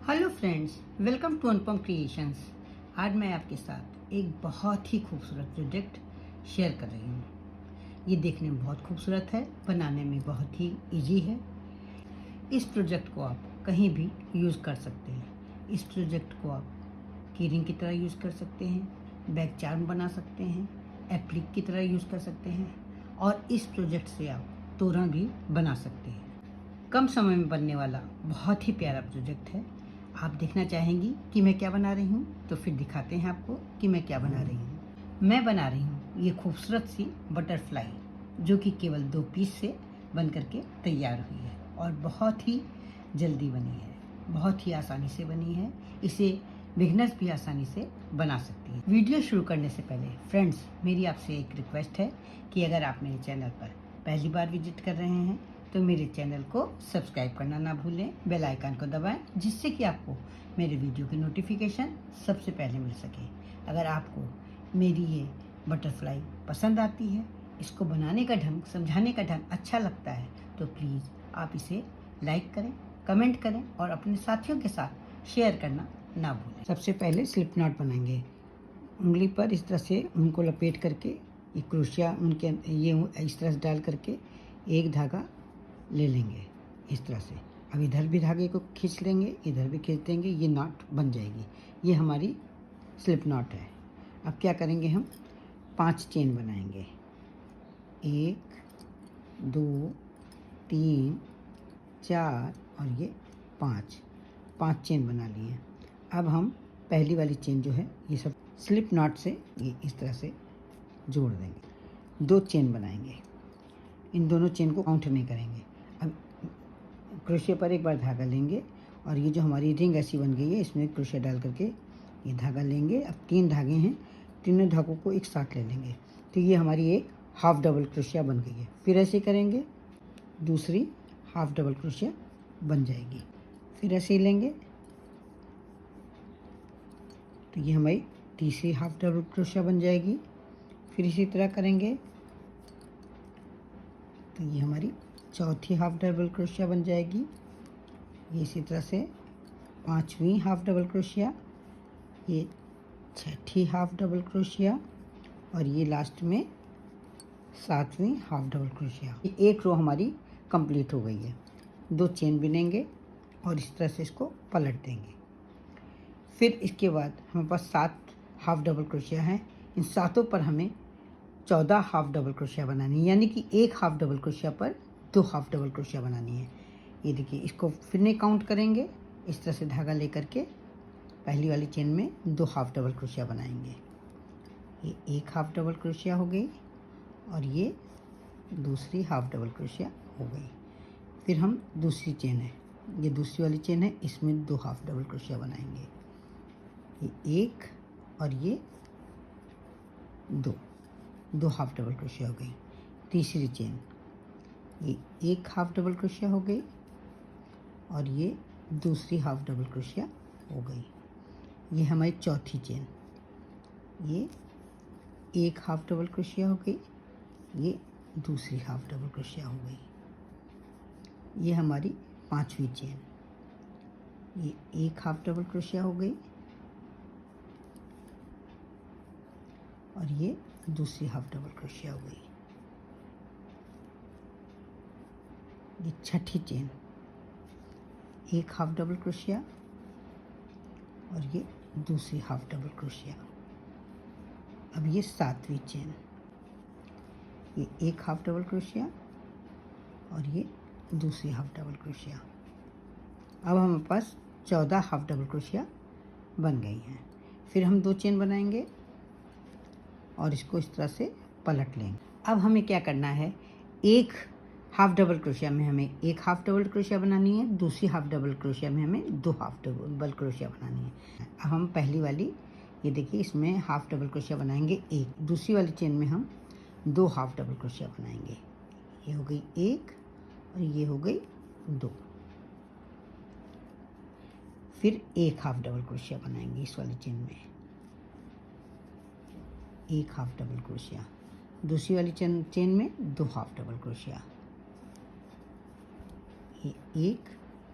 Hello friends, welcome to Anupam creations. आज मैं आपके साथ एक बहुत ही खूबसूरत प्रोजेक्ट शेयर कर रही हूँ। ये देखने में बहुत खूबसूरत है, बनाने में बहुत ही इजी है। इस प्रोजेक्ट को आप कहीं भी यूज़ कर सकते हैं। इस प्रोजेक्ट को आप कीरिंग की तरह यूज़ कर सकते हैं, बैग चार्म बना सकते हैं, एप्लिक की तरह यूज़ कर सकते हैं और इस प्रोजेक्ट से आप तोरण भी बना सकते हैं। कम समय में बनने वाला बहुत ही प्यारा प्रोजेक्ट है। आप देखना चाहेंगी कि मैं क्या बना रही हूँ, तो फिर दिखाते हैं आपको कि मैं क्या बना रही हूँ। मैं बना रही हूँ ये खूबसूरत सी बटरफ्लाई, जो कि केवल 2 पीस से बन करके तैयार हुई है और बहुत ही जल्दी बनी है, बहुत ही आसानी से बनी है। इसे बिगनर्स भी आसानी से बना सकती है। वीडियो शुरू करने से पहले फ्रेंड्स, मेरी आपसे एक रिक्वेस्ट है कि अगर आप मेरे चैनल पर पहली बार विजिट कर रहे हैं तो मेरे चैनल को सब्सक्राइब करना ना भूलें, बेल आइकन को दबाएं, जिससे कि आपको मेरे वीडियो की नोटिफिकेशन सबसे पहले मिल सके। अगर आपको मेरी ये बटरफ्लाई पसंद आती है, इसको बनाने का ढंग, समझाने का ढंग अच्छा लगता है, तो प्लीज़ आप इसे लाइक करें, कमेंट करें और अपने साथियों के साथ शेयर करना ना भूलें। सबसे पहले स्लिप नॉट बनाएंगे। उंगली पर इस तरह से उनको लपेट करके ये क्रोशिया उनके ये इस तरह से डाल करके एक धागा ले लेंगे इस तरह से। अब इधर भी धागे को खींच लेंगे, इधर भी खींच देंगे, ये नॉट बन जाएगी। ये हमारी स्लिप नॉट है। अब क्या करेंगे, हम 5 चेन बनाएंगे। 1 2 3 4 और ये 5 चेन बना लिए। अब हम पहली वाली चेन जो है ये सब स्लिप नॉट से ये इस तरह से जोड़ देंगे। 2 चेन बनाएंगे। इन दोनों चेन को काउंट नहीं करेंगे। अब क्रोशिया पर एक बार धागा लेंगे और ये जो हमारी रिंग ऐसी बन गई है, इसमें क्रोशिया डाल करके ये धागा लेंगे। अब 3 धागे हैं, तीनों धागों को एक साथ ले लेंगे, तो ये हमारी एक हाफ डबल क्रोशिया बन गई है। फिर ऐसे करेंगे, दूसरी हाफ डबल क्रोशिया बन जाएगी। फिर ऐसे ही लेंगे, तो ये हमारी तीसरी हाफ डबल क्रोशिया बन जाएगी। फिर इसी तरह करेंगे, तो ये हमारी चौथी हाफ डबल क्रोशिया बन जाएगी। ये इसी तरह से 5वीं हाफ डबल क्रोशिया, ये 6ठी हाफ डबल क्रोशिया और ये लास्ट में 7वीं हाफ डबल क्रोशिया। ये एक रो हमारी कंप्लीट हो गई है। 2 चेन बिनेंगे और इस तरह से इसको पलट देंगे। फिर इसके बाद हमारे पास 7 हाफ डबल क्रोशिया हैं। इन सातों पर हमें 14 हाफ डबल क्रोशिया बनानी है, यानी कि एक हाफ डबल क्रोशिया पर 2 हाफ डबल क्रोशिया बनानी है। ये देखिए, इसको फिर नहीं काउंट करेंगे, इस तरह से धागा लेकर के पहली वाली चेन में 2 हाफ डबल क्रोशिया बनाएंगे। ये एक हाफ डबल क्रोशिया हो गई और ये दूसरी हाफ डबल क्रोशिया हो गई। फिर हम दूसरी चेन है, ये दूसरी वाली चेन है, इसमें 2 हाफ डबल क्रोशिया बनाएंगे। ये एक और ये 2 हाफ डबल क्रोशिया हो गई। तीसरी चेन, ये एक हाफ डबल क्रोशिया हो गई और ये दूसरी हाफ डबल क्रोशिया हो गई। ये हमारी चौथी चेन, ये एक हाफ डबल क्रोशिया हो गई, ये दूसरी हाफ डबल क्रोशिया हो गई। ये हमारी 5वीं चेन, ये एक हाफ डबल क्रोशिया हो गई और ये दूसरी हाफ डबल क्रोशिया हो गई। ये 6ठी चेन, एक हाफ डबल क्रोशिया और ये दूसरी हाफ डबल क्रोशिया। अब ये 7वीं चेन, ये एक हाफ डबल क्रोशिया और ये दूसरी हाफ डबल क्रोशिया। अब हमारे पास 14 हाफ डबल क्रोशिया बन गई हैं। फिर हम 2 चेन बनाएंगे और इसको इस तरह से पलट लेंगे। अब हमें क्या करना है, एक हाफ डबल क्रोशिया में हमें एक हाफ डबल क्रोशिया बनानी है, दूसरी हाफ डबल क्रोशिया में हमें 2 हाफ डबल क्रोशिया बनानी है। अब हम पहली वाली, ये देखिए, इसमें हाफ डबल क्रोशिया बनाएंगे एक, दूसरी वाली चेन में हम 2 हाफ डबल क्रोशिया बनाएंगे। ये हो गई 1 और ये हो गई 2। फिर एक हाफ डबल क्रोशिया बनाएंगे इस वाली चेन में, एक हाफ डबल क्रोशिया, दूसरी वाली चेन में 2 हाफ डबल क्रोशिया, ये 1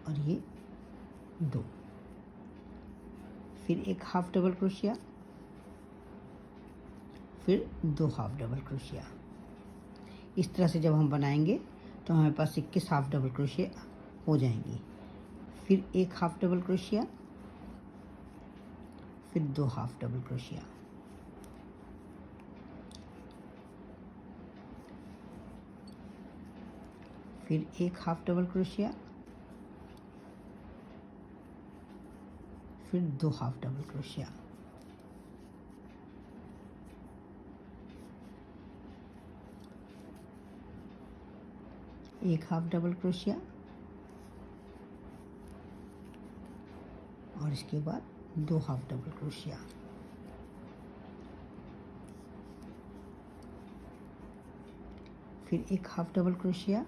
और ये 2। फिर एक हाफ डबल क्रोशिया, फिर 2 हाफ डबल क्रोशिया। इस तरह से जब हम बनाएंगे तो हमारे पास 21 हाफ डबल क्रोशिया हो जाएंगी। फिर एक हाफ डबल क्रोशिया, फिर 2 हाफ डबल क्रोशिया, फिर एक हाफ डबल क्रोशिया, फिर 2 हाफ डबल क्रोशिया, एक हाफ डबल क्रोशिया और इसके बाद 2 हाफ डबल क्रोशिया, फिर एक हाफ डबल क्रोशिया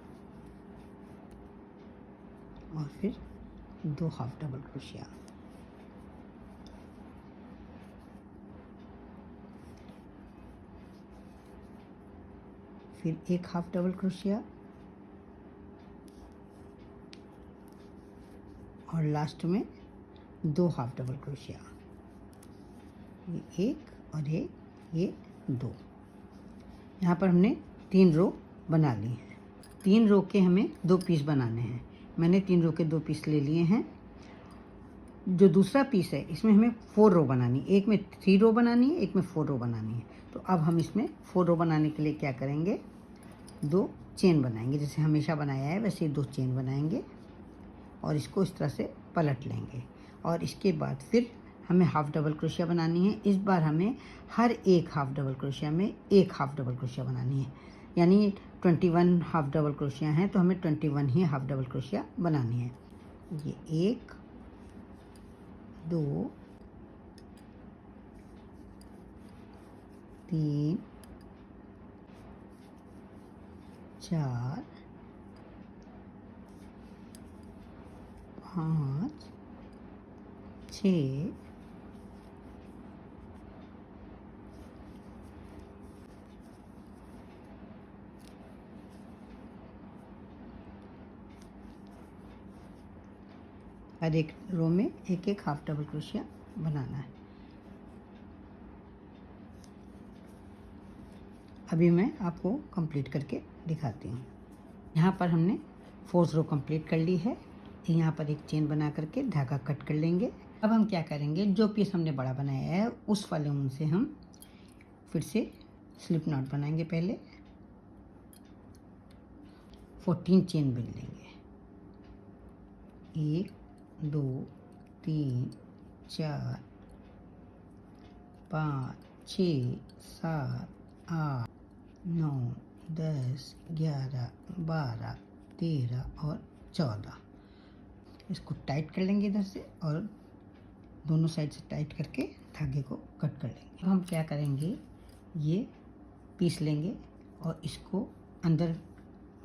और फिर 2 हाफ डबल क्रोशिया, फिर एक हाफ डबल क्रोशिया और लास्ट में 2 हाफ डबल क्रोशिया। ये एक और ये 2। यहाँ पर हमने 3 रो बना ली हैं। 3 रो के हमें 2 पीस बनाने हैं। मैंने 3 रो के 2 पीस ले लिए हैं। जो दूसरा पीस है इसमें हमें 4 रो बनानी है। एक में 3 रो बनानी है, एक में 4 रो बनानी है। तो अब हम इसमें 4 रो बनाने के लिए क्या करेंगे, 2 चेन बनाएंगे। जैसे हमेशा बनाया है वैसे 2 चेन बनाएंगे और इसको इस तरह से पलट लेंगे। और इसके बाद फिर हमें हाफ डबल क्रोशिया बनानी है। इस बार हमें हर एक हाफ डबल क्रोशिया में एक हाफ डबल क्रोशिया बनानी है। यानी 21 हाफ डबल क्रोशिया हैं तो हमें 21 ही हाफ डबल क्रोशिया बनानी है। ये 1 2 3 4 5 6 हर एक रो में एक एक हाफ डबल क्रोशिया बनाना है। अभी मैं आपको कंप्लीट करके दिखाती हूँ। यहाँ पर हमने 4th रो कंप्लीट कर ली है। यहाँ पर एक चेन बना करके धागा कट कर लेंगे। अब हम क्या करेंगे, जो पीस हमने बड़ा बनाया है उस वाले ऊन से हम फिर से स्लिप नॉट बनाएंगे। पहले 14 चेन बिन लेंगे। 1 2 3 4 5 6 7 8 9 10 11 12 13 और 14। इसको टाइट कर लेंगे इधर से और दोनों साइड से टाइट करके धागे को कट कर लेंगे। अब हम क्या करेंगे, ये पीस लेंगे और इसको अंदर,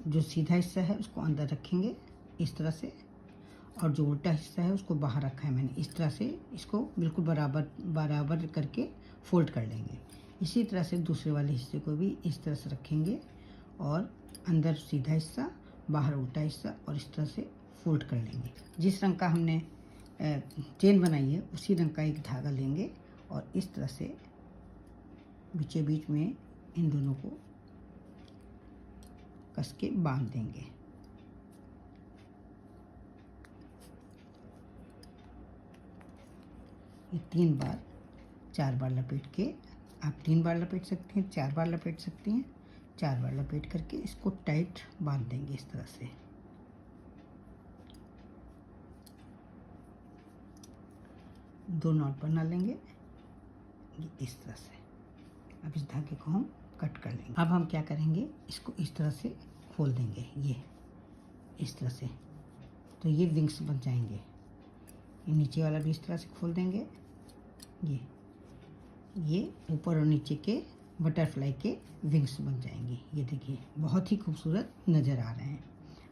जो सीधा हिस्सा है उसको अंदर रखेंगे इस तरह से, और जो उल्टा हिस्सा है उसको बाहर रखा है मैंने। इस तरह से इसको बिल्कुल बराबर करके फोल्ड कर लेंगे। इसी तरह से दूसरे वाले हिस्से को भी इस तरह से रखेंगे और अंदर सीधा हिस्सा, बाहर उल्टा हिस्सा, और इस तरह से फोल्ड कर लेंगे। जिस रंग का हमने चेन बनाई है उसी रंग का एक धागा लेंगे और इस तरह से बीचे बीच में इन दोनों को कस के बांध देंगे। ये 3 बार 4 बार लपेट के, आप 3 बार लपेट सकती हैं, 4 बार लपेट सकती हैं। 4 बार लपेट करके इसको टाइट बांध देंगे इस तरह से। दो नॉट बना लेंगे इस तरह से। अब इस धागे को हम कट कर लेंगे। अब हम क्या करेंगे, इसको इस तरह से खोल देंगे, ये इस तरह से, तो ये विंग्स बन जाएंगे। ये नीचे वाला भी इस तरह से खोल देंगे। ये ऊपर और नीचे के बटरफ्लाई के विंग्स बन जाएंगे। ये देखिए बहुत ही खूबसूरत नज़र आ रहे हैं।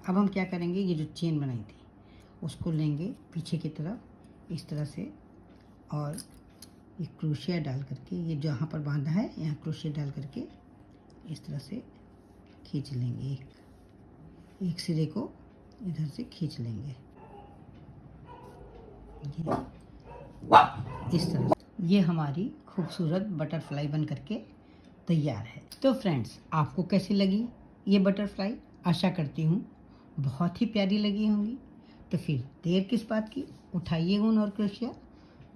अब हम क्या करेंगे, ये जो चेन बनाई थी उसको लेंगे पीछे की तरफ इस तरह से, और ये क्रोशिया डाल करके, ये जहाँ पर बांधा है यहाँ क्रोशिया डाल करके इस तरह से खींच लेंगे। एक सिरे को इधर से खींच लेंगे। इस तरह से ये हमारी खूबसूरत बटरफ्लाई बन करके तैयार है। तो फ्रेंड्स, आपको कैसी लगी ये बटरफ्लाई? आशा करती हूँ बहुत ही प्यारी लगी होंगी। तो फिर देर किस बात की, उठाइए ऊन और क्रोशिया,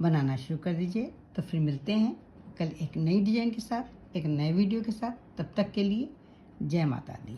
बनाना शुरू कर दीजिए। तो फिर मिलते हैं कल एक नई डिजाइन के साथ, एक नए वीडियो के साथ। तब तक के लिए जय माता दी।